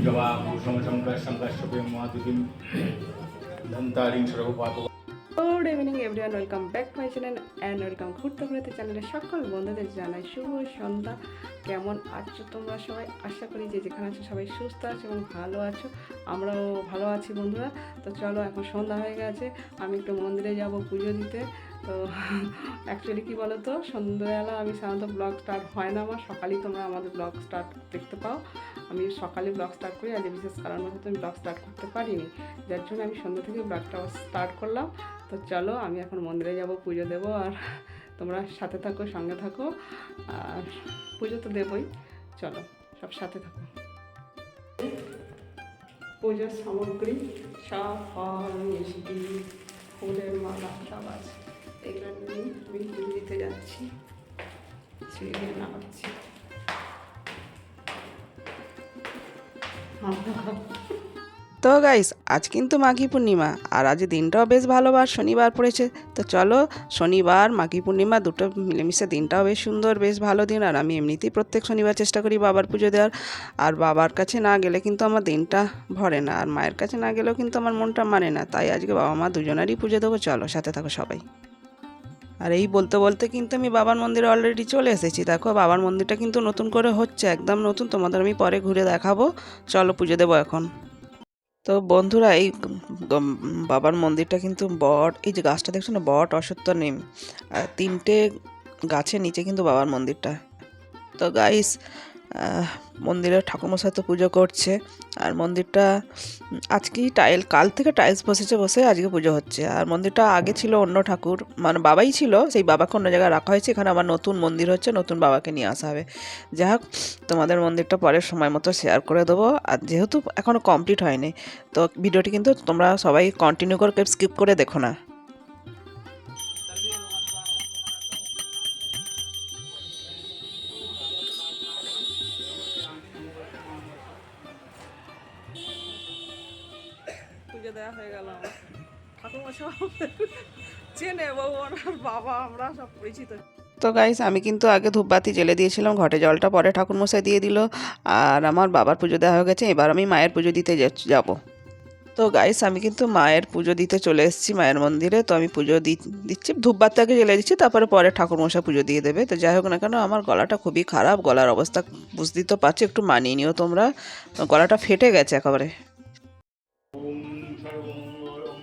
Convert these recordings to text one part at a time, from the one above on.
জবা ভূষমশঙ্কর্ষঙ্কর্ষপে মহাদিদিম ধন্তারিং সর্বপাপ। Good evening everyone, welcome back to my channel and welcome ঘুরতে ঘুরতে চ্যানেলের সকল বন্ধুদের জানাই শুভ সন্ধ্যা। কেমন আছো তোমরা সবাই? আশা করি যে যেখানে আছো সবাই সুস্থ আছো এবং ভালো আছো। আমরাও ভালো আছি বন্ধুরা। তো চলো, এখন সন্ধ্যা হয়ে গেছে, আমি একটু মন্দিরে যাব পুজো দিতে। তো অ্যাকচুয়ালি কী বলো তো, সন্ধ্যাবেলা আমি সাধারণত ব্লগ স্টার্ট হয় না আমার, সকালেই তোমরা আমাদের ব্লগ স্টার্ট দেখতে পাও। আমি সকালে ব্লগ স্টার্ট করি, আজ বিশেষ কারণবশত আমি ব্লগ স্টার্ট করতে পারিনি, যার জন্য আমি সন্ধ্যা থেকে ব্লগটা স্টার্ট করলাম। তো চলো, আমি এখন মন্দিরে যাব, পুজো দেবো, আর তোমরা সাথে থাকো, সঙ্গে থাকো, আর পুজো তো দেবই, চলো সব সাথে থাকো। পুজোর সামগ্রী সব ফল মিষ্টি ফুলের মালা সব আছে, এগুলো নিয়ে আমি পুজো দিতে যাচ্ছি, সিঁড়ি নামাচ্ছি। তো গাইস, আজ কিন্তু মাঘী পূর্ণিমা, আর আজ দিনটাও বেশ ভালোবার, শনিবার পড়েছে। তো চলো, শনিবার মাঘী পূর্ণিমা দুটো মিলেমিশে দিনটাও বেশ সুন্দর, বেশ ভালো দিন। আর আমি এমনিতেই প্রত্যেক শনিবার চেষ্টা করি বাবার পুজো দেওয়ার, আর বাবার কাছে না গেলে কিন্তু আমার দিনটা ভরে না, আর মায়ের কাছে না গেলেও কিন্তু আমার মনটা মানে না। তাই আজকে বাবা মা দুজনেরই পুজো দেবো, চলো সাথে থাকো সবাই। আর এই বলতে বলতে কিন্তু আমি বাবার মন্দিরে অলরেডি চলে এসেছি। দেখো, বাবার মন্দিরটা কিন্তু নতুন করে হচ্ছে, একদম নতুন, তোমাদের আমি পরে ঘুরে দেখাবো। চলো পুজো দেবো এখন। তো বন্ধুরা, এই বাবার মন্দিরটা কিন্তু বট, এই যে গাছটা দেখছো না, বট, অশ্বত্থ, নিম, আর তিনটে গাছের নিচে কিন্তু বাবার মন্দিরটা। তো গাইস, মন্দিরে ঠাকুরমশাই তো পুজো করছে, আর মন্দিরটা আজকেই কাল থেকে টাইলস বসে আজকে পুজো হচ্ছে। আর মন্দিরটা আগে ছিল অন্য ঠাকুর, মানে বাবাই ছিল, সেই বাবাকে অন্য জায়গায় রাখা হয়েছে। এখানে আবার নতুন মন্দির হচ্ছে, নতুন বাবাকে নিয়ে আসা হবে। যাই হোক, তোমাদের মন্দিরটা পরের সময় মতো শেয়ার করে দেবো। আর যেহেতু এখনও কমপ্লিট হয়নি, তো ভিডিওটি কিন্তু তোমরা সবাই কন্টিনিউ করে, স্কিপ করে দেখো না। পুজো দেওয়া হয়ে গেল আমার, ঠাকুরমশাই চেনে, বউ আর বাবা আমরা সব পরিচিত। তো গাইস, আমি কিন্তু আগে ধূপবাতি জ্বেলে দিয়েছিলাম, ঘটে জলটা পরে ঠাকুরমশাই দিয়ে দিল। আর আমার বাবার পুজো দেওয়া হয়ে গেছে, এবার আমি মায়ের পুজো দিতে যাব। তো গাইস, আমি কিন্তু মায়ের পুজো দিতে চলে এসেছি মায়ের মন্দিরে। তো আমি পুজো দিচ্ছি, ধূপবাতি আগে জ্বেলে দিচ্ছি, তারপরে পরে ঠাকুরমশাই পুজো দিয়ে দেবে। তো যাই হোক না কেন, আমার গলাটা খুবই খারাপ, গলার অবস্থা বুঝতেই তো পারছি, একটু মানিয়ে নিও তোমরা, গলাটা ফেটে গেছে একেবারে। ওম সর্বমঙ্গল ওম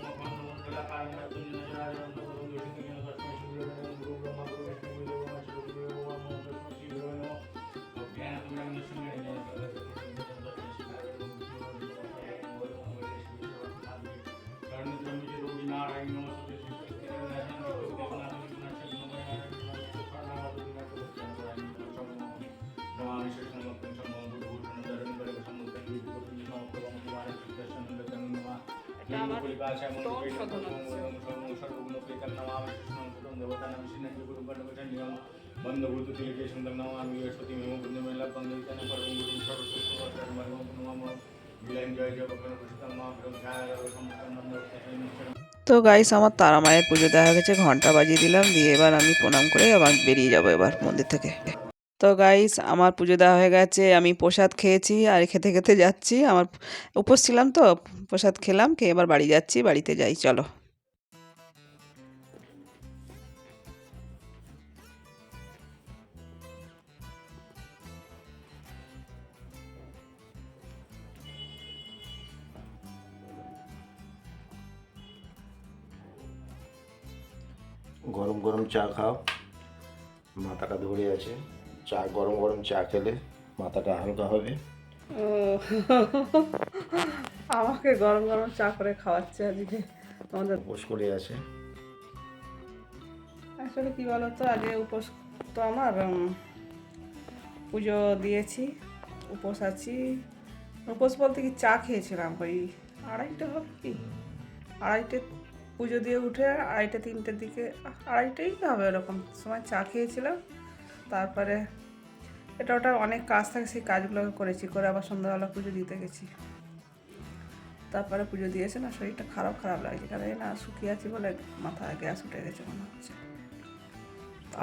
মঙ্গলকায় মৃত্যুঞ্জয়ায় বন্ধভূত তিলকে সুন্দর নাম আমি সতী মেম বন্ধুমেলা বন্ধুইতান পরমগুরু সর্বসুস্থ বিলাইন জয় জয় ভগবান পুষ্পম মা প্রভু ছায়া সম্পন্ন তো গাইস, আমার তারা মায়ের পুজো দেওয়া হয়ে গেছে, ঘন্টা বাজিয়ে দিলাম, দিয়ে এবার আমি প্রণাম করে আবার বেরিয়ে যাবো এবার মন্দির থেকে। তো গাইস, আমার পুজো দেওয়া হয়ে গেছে, আমি প্রসাদ খেয়েছি, আর খেতে খেতে যাচ্ছি। আমার উপোস ছিলাম, তো প্রসাদ খেলাম, খেয়ে এবার বাড়ি যাচ্ছি, বাড়িতে যাই, চলো। গরম গরম চা খাও, মাথাটা ধরে আছে। চা, গরম গরম চা খেলে মাথাটা হালকা হবে। ও, আমাকে গরম গরম চা করে খাওয়াচ্ছে আজকে আমাদের। উপোস করে আছে। আসলে কী বলো তো, আগে উপোস তো আমার পুজো দিয়েছি, উপোস আছি। উপোস বলতে কি, চা খেয়েছিলাম ওই আড়াইটে হবে কি, আড়াইটে পুজো দিয়ে উঠে আড়াইটে তিনটের দিকে, আড়াইটেই হবে এরকম সময় চা খেয়েছিলাম। তারপরে এটা ওটা অনেক কাজ থাকে, সেই কাজগুলো করেছি, করে আবার সন্ধ্যাবেলা পুজো দিতে গেছি। তারপরে পুজো দিয়েছে না, শরীরটা খারাপ খারাপ লাগছে, কারণ এই না শুকিয়ে আছি বলে মাথায় গ্যাস উঠে গেছে মনে হচ্ছে।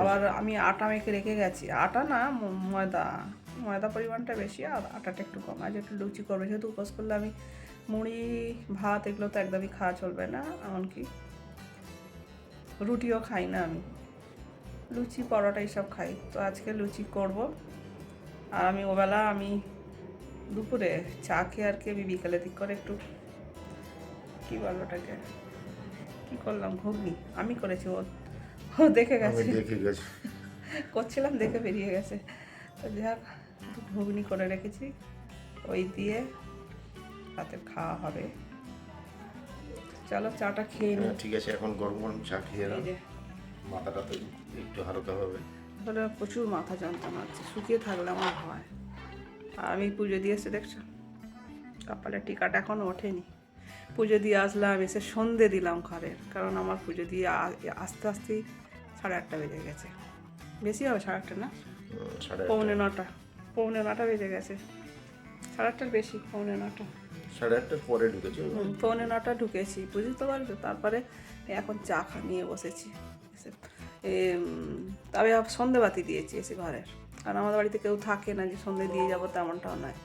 আবার আমি আটা মেখে রেখে গেছি, আটা না ময়দা, ময়দা পরিমাণটা বেশি আর আটাটা একটু কম। আজ একটু লুচি করবে, যেহেতু উপোস করলে আমি মুড়ি ভাত এগুলো তো একদমই খাওয়া চলবে না, এমনকি রুটিও খাই না আমি, লুচি পরোটা এইসব খাই। তো আজকে লুচি করব। আর আমি ওবেলা দুপুরে চা খেয়ে আর কি আমি বিকেলের দিক করে একটু কী বলবো ওটাকে, কী করলাম, ঘুগনি আমি করেছি, ও দেখে গেছে, করছিলাম দেখে বেরিয়ে গেছে। তো যাক একটু ঘুগনি করে রেখেছি, ওই দিয়ে রাতে খাওয়া হবে। চলো চাটা খেয়ে নিই। ঠিক আছে, এখন গরম গরম চা খেয়ে নাও। এই যে মাথাটা তো একটু হালকা হবে। আসলে প্রচুর মাথা যন্ত্রণা হচ্ছে, শুকিয়ে থাকলে আমার হয়। আর আমি পুজো দিয়ে এসে দেখছো কপালের টিকাটা এখনও ওঠেনি। পুজো দিয়ে আসলাম, এসে সন্ধে দিলাম ঘরের, কারণ আমার পুজো দিয়ে আস্তে আস্তেই 8:30 বেজে গেছে, বেশি হবে 8:30 না, 8:45, 8:45 বেজে গেছে, 8:30 বেশি, 8:45, 8:30 পরে ঢুকেছি। 8:45 ঢুকেছি, বুঝতে পারছো। তারপরে এখন চা নিয়ে বসেছি এসে, তবে সন্ধেবাতি দিয়েছি এসে ঘরের, কারণ আমাদের বাড়িতে কেউ থাকে না যে সন্ধে দিয়ে যাবো তেমনটাও নয়।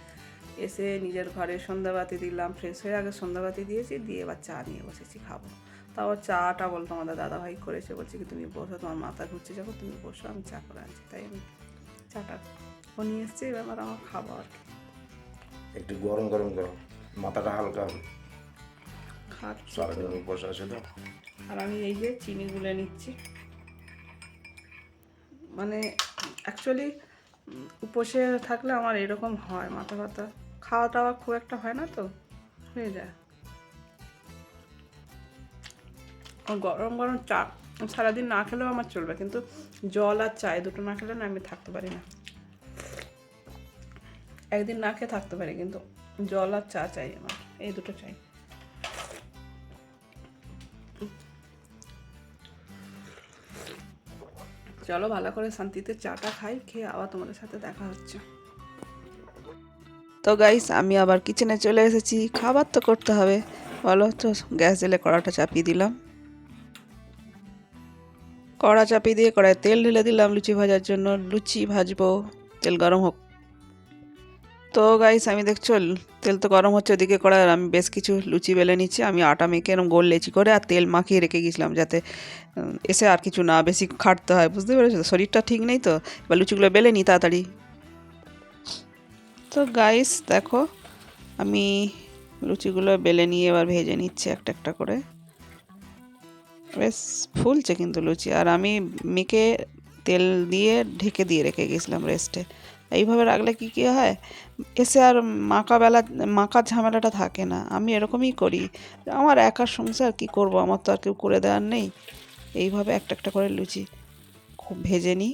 এসে নিজের ঘরে সন্ধ্যাবাতি দিলাম, ফ্রেশ হয়ে আগে সন্ধ্যাবাতি দিয়েছি, দিয়ে এবার চা নিয়ে বসেছি খাবো। তারপর চাটা বলতো আমাদের দাদাভাই করেছে, বলছে কি তুমি বসো, তোমার মাথা ঘুরছে যখন তুমি বসো, আমি চা করে আনছি। তাই আমি চাটা ও নিয়ে এসছি, এবার আমার খাবো আর কি। একটু গরম গরম গরম, মাথাটা হালকা হবে, খাচ্ছি সারাদিন বসে আছে তো। আর আমি এই যে চিনি গুলে নিচ্ছি, মানে অ্যাকচুয়ালি উপোসে থাকলে আমার এরকম হয়, মাথা ব্যথা, খাওয়া দাওয়া খুব একটা হয় না তো হয়ে যায়। গরম গরম চা সারাদিন না খেলেও আমার চলবে, কিন্তু জল আর চা এই দুটো না খেলে না আমি থাকতে পারি না। একদিন না খেয়ে থাকতে পারি, কিন্তু জল আর চা চাই আমার, এই দুটো চাই। চলো ভালো করে শান্তিতে চাটা খাই, খেয়ে আবার তোমাদের সাথে দেখা হচ্ছে। তো গাইস আমি আবার কিচেনে চলে এসেছি, খাবার তো করতে হবে বলো তো। গ্যাস জেলে কড়াটা চাপিয়ে দিলাম, কড়া চাপিয়ে দিয়ে কড়ায় তেল ঢেলে দিলাম লুচি ভাজার জন্য। লুচি ভাজবো, তেল গরম হোক। তো গাইস আমি দেখছো তেল তো গরম হচ্ছে ওদিকে কড়ায়, আমি বেশ কিছু লুচি বেলে নিচ্ছি। আমি আটা মেখে এরকম গোল লেচি করে আর তেল মাখিয়ে রেখে গেছিলাম, যাতে এসে আর কিছু না বেশি খাটতে হয়, বুঝতে পেরেছো তো, শরীরটা ঠিক নেই তো। এবার লুচিগুলো বেলে নিই তাড়াতাড়ি। তো গাইস দেখো আমি লুচিগুলো বেলে নিয়ে এবার ভেজে নিচ্ছি একটা একটা করে। বেশ ফুলছে কিন্তু লুচি, আর আমি মেখে তেল দিয়ে ঢেকে দিয়ে রেখে গেছিলাম রেস্টে। এইভাবে রাখলে কি হয়, এসে আর মাখার ঝামেলাটা থাকে না। আমি এরকমই করি, আমার একার সংসার কি করব, আমার তো আর কেউ করে দেওয়ার নেই। এইভাবে একটা একটা করে লুচি খুব ভেজে নিই,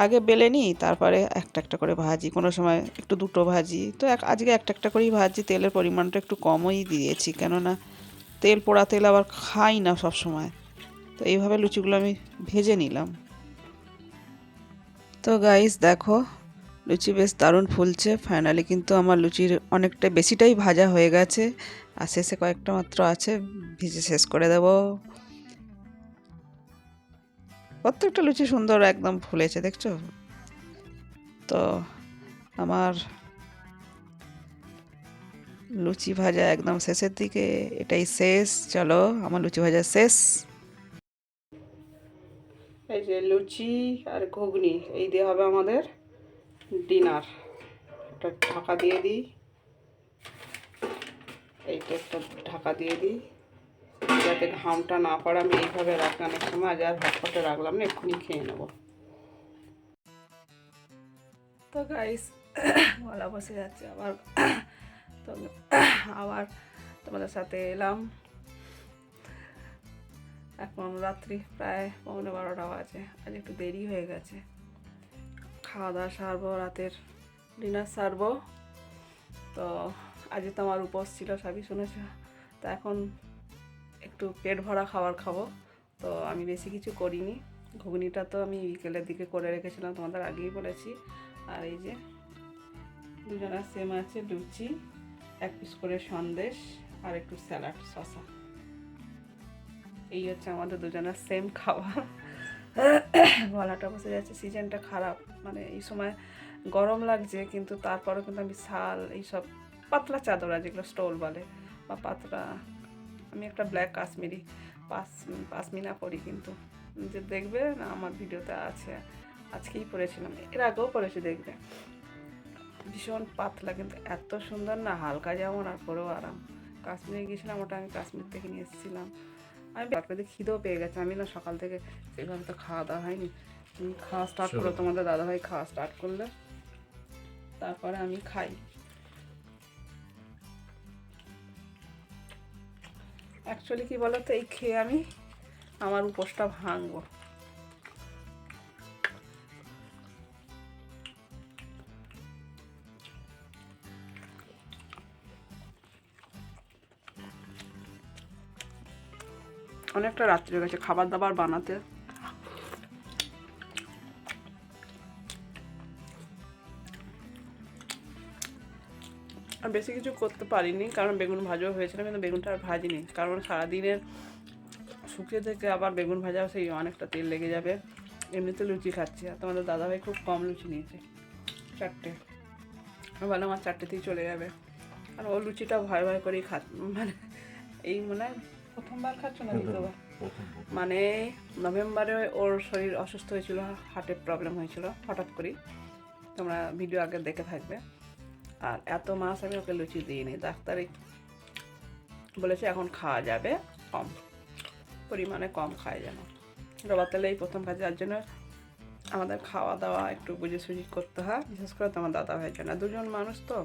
আগে বেলে নিই, তারপরে একটা একটা করে ভাজি, কোনো সময় একটু দুটো ভাজি। তো আজকে একটা একটা করেই ভাজি, তেলের পরিমাণটা একটু কমই দিয়েছি, কেননা তেল পোড়া তেল আবার খাই না সব সময়। তো এইভাবে লুচিগুলো আমি ভেজে নিলাম। তো গাইস দেখো লুচি বেশ দারুণ ফুলছে ফাইনালি, কিন্তু আমার লুচির অনেকটা বেশিটাই ভাজা হয়ে গেছে, আর শেষে কয়েকটা মাত্র আছে, ভেজে শেষ করে দেব। প্রত্যেকটা লুচি সুন্দর একদম ফুলেছে দেখছো তো। আমার লুচি ভাজা একদম শেষের দিকে, এটাই শেষ। চলো আমার লুচি ভাজা শেষ। এই যে লুচি আর ঘুগনি এই দিয়ে হবে আমাদের ডিনার। একটা ঢাকা দিয়ে দিই, এইটা একটা ঢাকা দিয়ে দিই, যাতে ঘামটা না পড়ে। আমি এইভাবে রাখি অনেক সময়, আজ আর হটপটে রাখলাম না, এক্ষুনি খেয়ে নেব। তো গাইস গলা বসে যাচ্ছে আবার, তো আবার তোমাদের সাথে এলাম। এখন রাত্রি প্রায় 11:45 বাজে, আজ একটু দেরি হয়ে গেছে। খাওয়া দাওয়া সারবো, রাতের ডিনার সারবো। তো আজকে তো আমার উপোস ছিল, সবই শুনেছো। তো এখন একটু পেট ভরা খাবার খাবো, তো আমি বেশি কিছু করিনি। ঘুগনিটা তো আমি বিকেলের দিকে করে রেখেছিলাম, তোমাদের আগেই বলেছি। আর এই যে দুজনের সেম আছে, লুচি, 1 পিস করে সন্দেশ আর একটু স্যালাড শসা। এই হচ্ছে আমাদের দুজনের সেম খাবার। গলাটা বসে যাচ্ছে, সিজনটা খারাপ, মানে এই সময় গরম লাগছে, কিন্তু তারপরেও কিন্তু আমি শাল এইসব পাতলা চাদর আছে যেগুলো স্টোল বলে বা পাতলা, আমি একটা ব্ল্যাক কাশ্মীরি পাশমিনা পরি, কিন্তু যে দেখবে না আমার ভিডিওতে আছে, আজকেই পরেছিলাম, এর আগেও পরেছি, দেখবে ভীষণ পাতলা কিন্তু এত সুন্দর না, হালকা যেমন আর পরেও আরাম। কাশ্মীরে গিয়েছিলাম, ওটা আমি কাশ্মীর থেকে নিয়ে এসেছিলাম। আমি বাচ্চাদের খিদেও পেয়ে গেছে, আমি না সকাল থেকে সেভাবে তো খাওয়া দাওয়া হয়নি, তুমি খাওয়া স্টার্ট করো, তোমাদের দাদাভাই খাওয়া স্টার্ট করলে তারপরে আমি খাই। অ্যাকচুয়ালি কি বলতো, এই খেয়ে আমি আমার উপোসটা ভাঙবো। অনেকটা রাত্রি হয়ে গেছে খাবার দাবার বানাতে। আর বেশি কিছু করতে পারিনি, কারণ বেগুন ভাজাও হয়েছিল, কিন্তু বেগুনটা আর ভাজিনি, কারণ সারাদিনের শুকিয়ে থেকে আবার বেগুন ভাজাও সেই অনেকটা তেল লেগে যাবে। এমনিতে লুচি খাচ্ছি, আর তোমাদের দাদাভাই খুব কম লুচি নিয়েছে, 4টে। আমি বললাম আমার 4টেতেই চলে যাবে, আর ও লুচিটা ভয় ভয় করেই মানে এই মানে প্রথমবার খাচ্ছ না দ্বিতীয়বার, মানে নভেম্বরে ওর শরীর অসুস্থ হয়েছিল, হার্টের প্রবলেম হয়েছিল হঠাৎ করেই, তোমরা ভিডিও আগে দেখে থাকবে। আর এত মাস আমি ওকে লুচি দিইনি, ডাক্তারে বলেছে এখন খাওয়া যাবে কম পরিমাণে, কম খায় যেন। রবার তেলে এই প্রথম কাজ, যার জন্য আমাদের খাওয়া দাওয়া একটু বুঝে সুঝি করতে হয়, বিশেষ করে তোমার দাদা ভাইয়ের জন্য। দুজন মানুষ তো,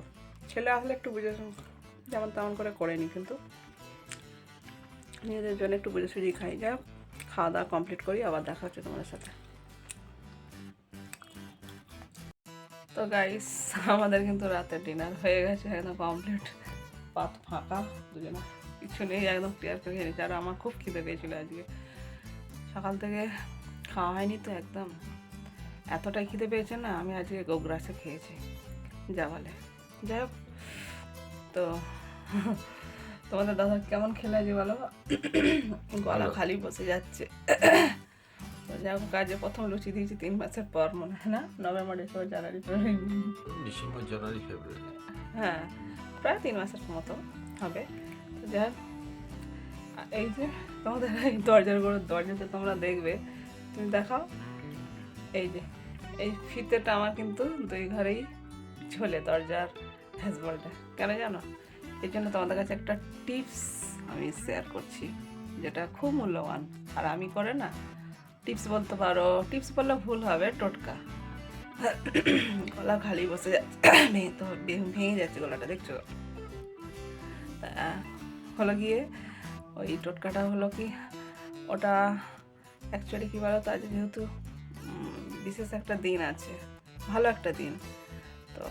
ছেলে আসলে একটু বুঝে যেমন তেমন করে নিই, কিন্তু নিজেদের জন্য একটু বুঝে সুঝি খাই। যাই হোক, খাওয়া দাওয়া কমপ্লিট করি, আবার দেখা হচ্ছে তোমাদের সাথে। তো গাইস, আমাদের কিন্তু রাতের ডিনার হয়ে গেছে, একদম কমপ্লিট, পাত ফাঁকা, দুজনে কিছু নেই, একদম ক্লিয়ার করে খেয়ে নিচ্ছি। আর আমার খুব খিদে পেয়েছিলো আজকে, সকাল থেকে খাওয়া হয়নি তো, একদম এতটাই খিদে পেয়েছে না, আমি আজকে গোগ্রাসে খেয়েছি যা বলে। যাই হোক, তো তোমাদের দাদা কেমন খেলে আজকে বলো, গলা খালি বসে যাচ্ছে। তো যাই হোক, কাজে প্রথম লুচি দিয়েছি 3 মাসের পর, মনে হয় না, November December January December January February, হ্যাঁ প্রায় 3 মাসের মতো হবে। তো যাই হোক, এই যে তোমাদের এই দরজাতে তোমরা দেখবে, তুমি দেখাও, এই যে এই ফিতেটা আমার কিন্তু 2 ঘরেই ঝোলে, দরজার হ্যাজবলটা, কেন জানো? এই জন্য তোমাদের কাছে একটা টিপস আমি শেয়ার করছি, যেটা খুব মূল্যবান। আর আমি করে না, টিপস বলতে পারো, টিপস বললে ভুল হবে, টোটকা। গলা খালি বসে যাচ্ছে, তো ভেঙে যাচ্ছে গলাটা, দেখছো? হলো গিয়ে ওই টোটকাটা হলো কি, ওটা অ্যাকচুয়ালি কী বলো তো, আজ যেহেতু বিশেষ একটা দিন আছে, ভালো একটা দিন, তো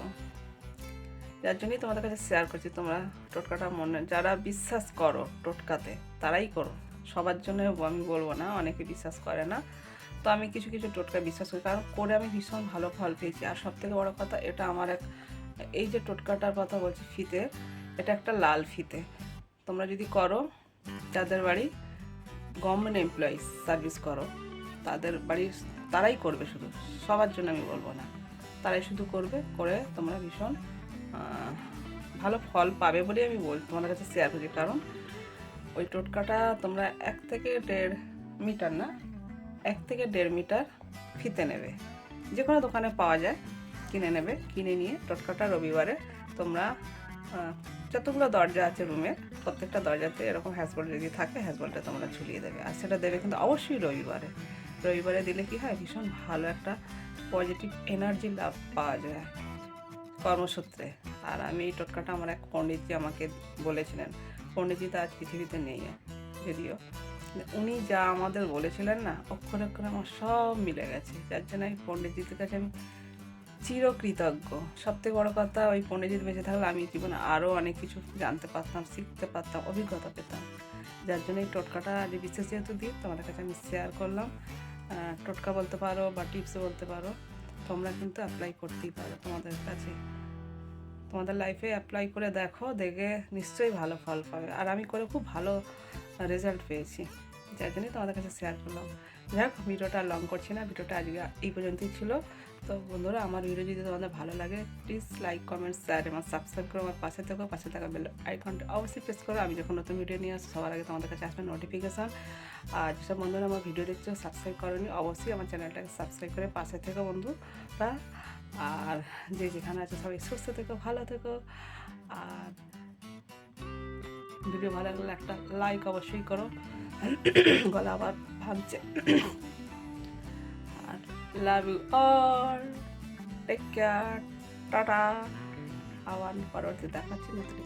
যার জন্যই তোমাদের কাছে শেয়ার করছি। তোমরা টোটকাটা যারা বিশ্বাস করো টোটকাতে, তারাই করো, সবার জন্য আমি বলবো না, অনেকে বিশ্বাস করে না, তো আমি কিছু কিছু টোটকা বিশ্বাস করি, কারণ করে আমি ভীষণ ভালো ফল পেয়েছি। আর সবথেকে বড়ো কথা, এটা আমার এই যে টোটকাটার কথা বলছি ফিতে, এটা একটা লাল ফিতে। তোমরা যদি করো, যাদের বাড়ি গভর্নমেন্ট এমপ্লয়িজ সার্ভিস করো, তাদের বাড়ির তারাই করবে, শুধু সবার জন্য আমি বলবো না, তারাই শুধু করবে, করে তোমরা ভীষণ ভালো ফল পাবে বলে আমি তোমাদের কাছে শেয়ার করছি। কারণ ওই টোটকাটা তোমরা 1 থেকে 1.5 মিটার না, 1 থেকে 1.5 মিটার ফিতে নেবে, যে কোনো দোকানে পাওয়া যায়, কিনে নেবে, কিনে নিয়ে টোটকাটা রবিবারে তোমরা যতগুলো দরজা আছে রুমের, প্রত্যেকটা দরজাতে এরকম হ্যাজবল যদি থাকে, হ্যাজবলটা তোমরা ঝুলিয়ে দেবে। আর সেটা দেবে কিন্তু অবশ্যই রবিবারে দিলে কি হয়, ভীষণ ভালো একটা পজিটিভ এনার্জি লাভ পাওয়া যায় কর্মসূত্রে। আর আমি এই টোটকাটা আমার এক পণ্ডিতজি আমাকে বলেছিলেন, পণ্ডিতজি তো আজ পৃথিবীতে নেই যদিও, উনি যা আমাদের বলেছিলেন না, অক্ষরে অক্ষরে আমার সব মিলে গেছে। যার জন্য এই পণ্ডিতজির কাছে আমি চিরকৃতজ্ঞ। সবথেকে বড় কথা, ওই পণ্ডিতজি বেঁচে থাকলে আমি জীবনে আরও অনেক কিছু জানতে পারতাম, শিখতে পারতাম, অভিজ্ঞতা পেতাম। যার জন্য এই টোটকাটা আজ বিশেষ যেহেতু দিয়ে তোমাদের কাছে আমি শেয়ার করলাম। টোটকা বলতে পারো বা টিপস বলতে পারো, তোমরা কিন্তু অ্যাপ্লাই করতেই পারো তোমাদের কাছে, তোমাদের লাইফে অ্যাপ্লাই করে দেখো, দেখে নিশ্চয়ই ভালো ফল পাবে। আর আমি করে খুব ভালো রেজাল্ট পেয়েছি, যার জন্যই তোমাদের কাছে শেয়ার করলাম। যাক ভিডিওটা লং করছি না, ভিডিওটা আজকে এই পর্যন্তই ছিল। তো বন্ধুরা, আমার ভিডিও যদি তোমাদের ভালো লাগে প্লিজ লাইক কমেন্ট শেয়ার এবং সাবস্ক্রাইব করে আমার পাশে থেকো। পাশে থাকা বেল আইকনটা অবশ্যই প্রেস করো, আমি যখন নতুন ভিডিও নিয়ে আসি সবার আগে তোমাদের কাছে আসবে নোটিফিকেশান। আর যেসব বন্ধুরা আমার ভিডিও দেখছো সাবস্ক্রাইব করোনি, অবশ্যই আমার চ্যানেলটাকে সাবস্ক্রাইব করে পাশে থেকো বন্ধুরা। আর যে যেখানে আছে সবাই সুস্থ থেকো, ভালো থেকো। আর ভিডিও ভালো লাগলে একটা লাইক অবশ্যই করো। গলা আবার ভাবছে। আর love you all, take care, টাটা। আবার পরবর্তী দেখাচ্ছি নতুন